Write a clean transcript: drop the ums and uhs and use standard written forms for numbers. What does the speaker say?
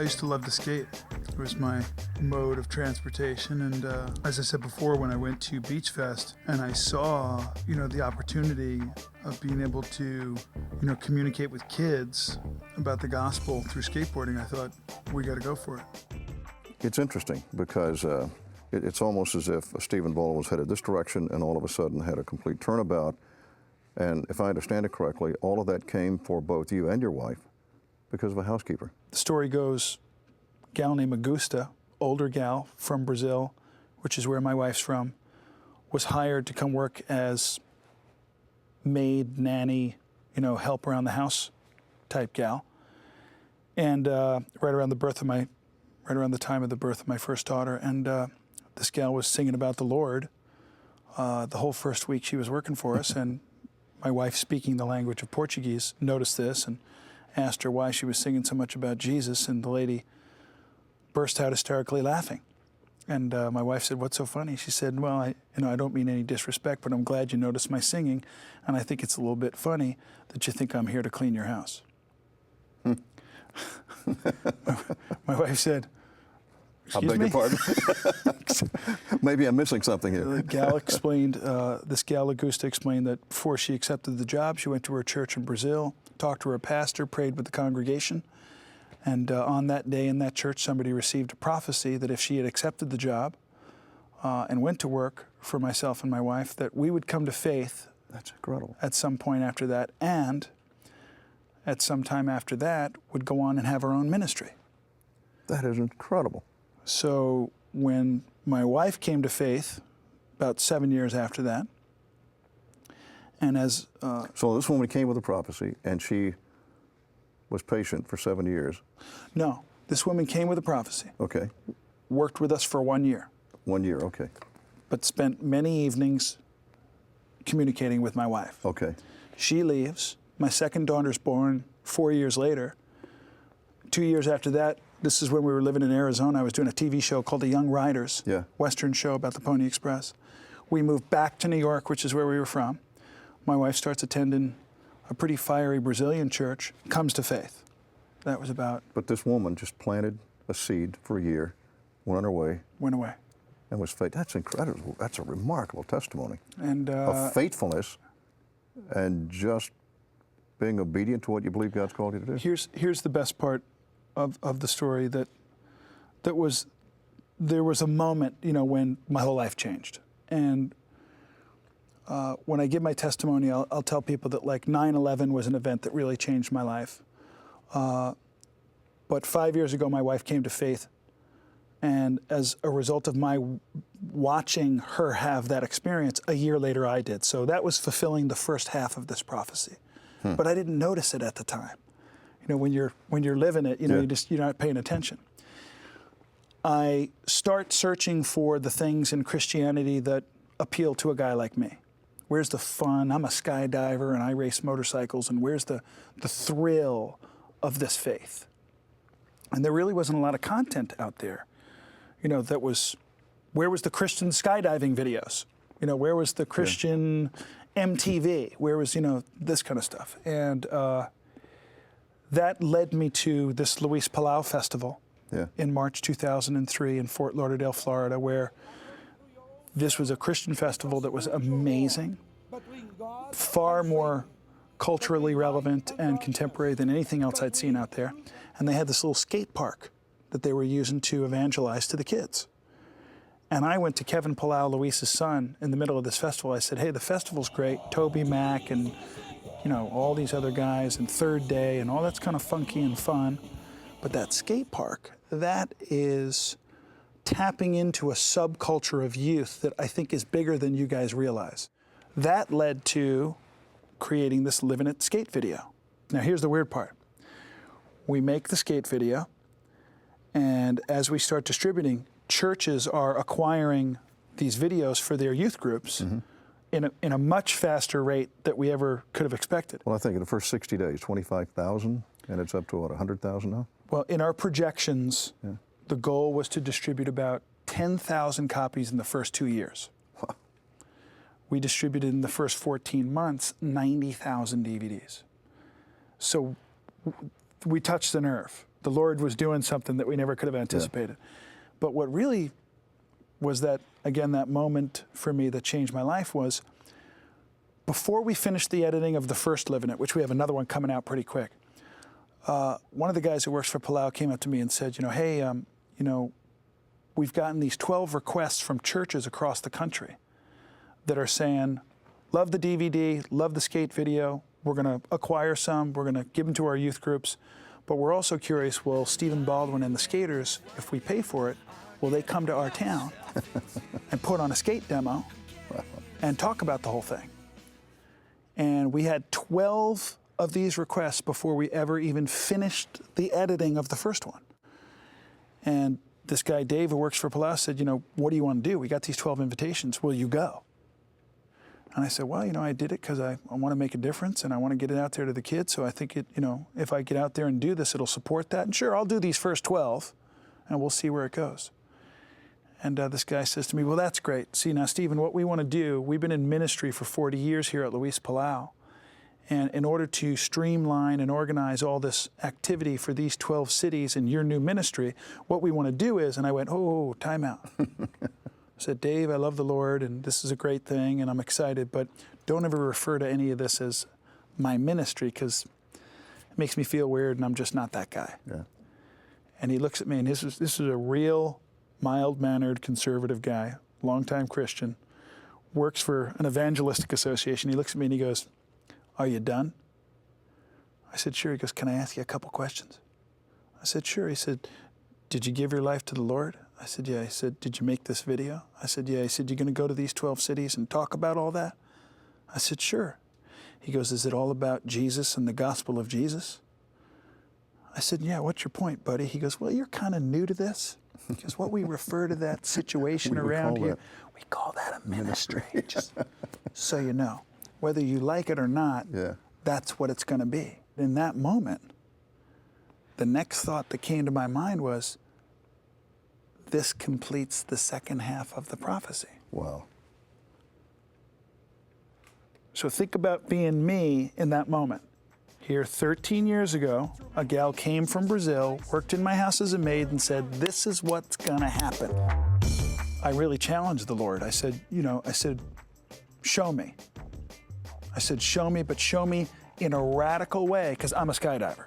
I used to love to skate. It was my mode of transportation, and as I said before, when I went to Beach Fest and I saw, the opportunity of being able to, communicate with kids about the gospel through skateboarding, I thought, we got to go for it. It's interesting because it's almost as if Stephen Baldwin was headed this direction and all of a sudden had a complete turnabout. And if I understand it correctly, all of that came for both you and your wife because of a housekeeper. The story goes, a gal named Augusta, older gal from Brazil, which is where my wife's from, was hired to come work as maid, nanny, help around the house type gal. And right around the time of the birth of my first daughter, and this gal was singing about the Lord the whole first week she was working for us, and my wife, speaking the language of Portuguese, noticed this and asked her why she was singing so much about Jesus, and the lady burst out hysterically laughing. And my wife said, "What's so funny?" She said, "Well, I don't mean any disrespect, but I'm glad you noticed my singing, and I think it's a little bit funny that you think I'm here to clean your house." My wife said, I beg your pardon? Maybe I'm missing something here. The gal explained, this gal Augusta explained that before she accepted the job, she went to her church in Brazil, talked to her pastor, prayed with the congregation, and on that day in that church, somebody received a prophecy that if she had accepted the job and went to work for myself and my wife, that we would come to faith. That's incredible. At some point after that, and at some time after that, would go on and have our own ministry. That is incredible. So when my wife came to faith, about 7 years after that, and as... So this woman came with a prophecy, and she was patient for 7 years. No, this woman came with a prophecy. Okay. Worked with us for 1 year. 1 year, okay. But spent many evenings communicating with my wife. Okay. She leaves. My second daughter's born 4 years later. 2 years after that, this is when we were living in Arizona. I was doing a TV show called The Young Riders, Western show about the Pony Express. We moved back to New York, which is where we were from. My wife starts attending a pretty fiery Brazilian church, comes to faith. That was about... But this woman just planted a seed for a year, went on her way. Went away. And was faithful. That's incredible. That's a remarkable testimony. And of faithfulness and just being obedient to what you believe God's called you to do. Here's the best part of the story, that there was a moment, when my whole life changed. And when I give my testimony, I'll tell people that 9/11 was an event that really changed my life. But 5 years ago, my wife came to faith. And as a result of my watching her have that experience, a year later I did. So that was fulfilling the first half of this prophecy. But I didn't notice it at the time. When you're living it, you're not paying attention. I start searching for the things in Christianity that appeal to a guy like me. Where's the fun? I'm a skydiver and I race motorcycles, and where's the thrill of this faith? And there really wasn't a lot of content out there, where was the Christian skydiving videos? Where was the Christian MTV? Where was, this kind of stuff? And that led me to this Luis Palau Festival in March 2003 in Fort Lauderdale, Florida, where this was a Christian festival that was amazing, far more culturally relevant and contemporary than anything else I'd seen out there. And they had this little skate park that they were using to evangelize to the kids. And I went to Kevin Palau, Luis's son, in the middle of this festival. I said, "Hey, the festival's great. Toby Mac and all these other guys, and Third Day, and all that's kind of funky and fun. But that skate park, that is tapping into a subculture of youth that I think is bigger than you guys realize." That led to creating this Living It skate video. Now here's the weird part. We make the skate video, and as we start distributing, churches are acquiring these videos for their youth groups in a much faster rate that we ever could have expected. Well, I think in the first 60 days, 25,000, and it's up to, what, 100,000 now? Well, in our projections, the goal was to distribute about 10,000 copies in the first 2 years. Wow. We distributed in the first 14 months 90,000 DVDs. So we touched the nerve. the Lord was doing something that we never could have anticipated. But what really was that, again, that moment for me that changed my life was before we finished the editing of the first Live in It, which we have another one coming out pretty quick, one of the guys who works for Palau came up to me and said, hey, we've gotten these 12 requests from churches across the country that are saying, love the DVD, love the skate video, we're going to acquire some, we're going to give them to our youth groups, but we're also curious, will Stephen Baldwin and the skaters, if we pay for it, will they come to our town and put on a skate demo and talk about the whole thing? And we had 12 of these requests before we ever even finished the editing of the first one. And this guy, Dave, who works for Palau, said, what do you want to do? We got these 12 invitations. Will you go? And I said, well, I did it because I want to make a difference and I want to get it out there to the kids. So I think if I get out there and do this, it'll support that. And sure, I'll do these first 12 and we'll see where it goes. And this guy says to me, well, that's great. See, now, Stephen, what we want to do, we've been in ministry for 40 years here at Luis Palau. And in order to streamline and organize all this activity for these 12 cities in your new ministry, what we want to do is, and I went, oh, time out. I said, Dave, I love the Lord, and this is a great thing, and I'm excited, but don't ever refer to any of this as my ministry, because it makes me feel weird, and I'm just not that guy. Yeah. And he looks at me, and this is a real mild-mannered conservative guy, longtime Christian, works for an evangelistic association. He looks at me and he goes, are you done? I said, sure. He goes, can I ask you a couple questions? I said, sure. He said, did you give your life to the Lord? I said, yeah. He said, did you make this video? I said, yeah. He said, you're going to go to these 12 cities and talk about all that? I said, sure. He goes, is it all about Jesus and the gospel of Jesus? I said, yeah, what's your point, buddy? He goes, well, you're kind of new to this. Because what we refer to that situation around here, we call that a ministry, just so you know. Whether you like it or not, that's what it's going to be. In that moment, the next thought that came to my mind was, this completes the second half of the prophecy. Wow. So think about being me in that moment. Here, 13 years ago, a gal came from Brazil, worked in my house as a maid, and said, this is what's gonna happen. I really challenged the Lord. I said, show me. I said, show me, but show me in a radical way, because I'm a skydiver.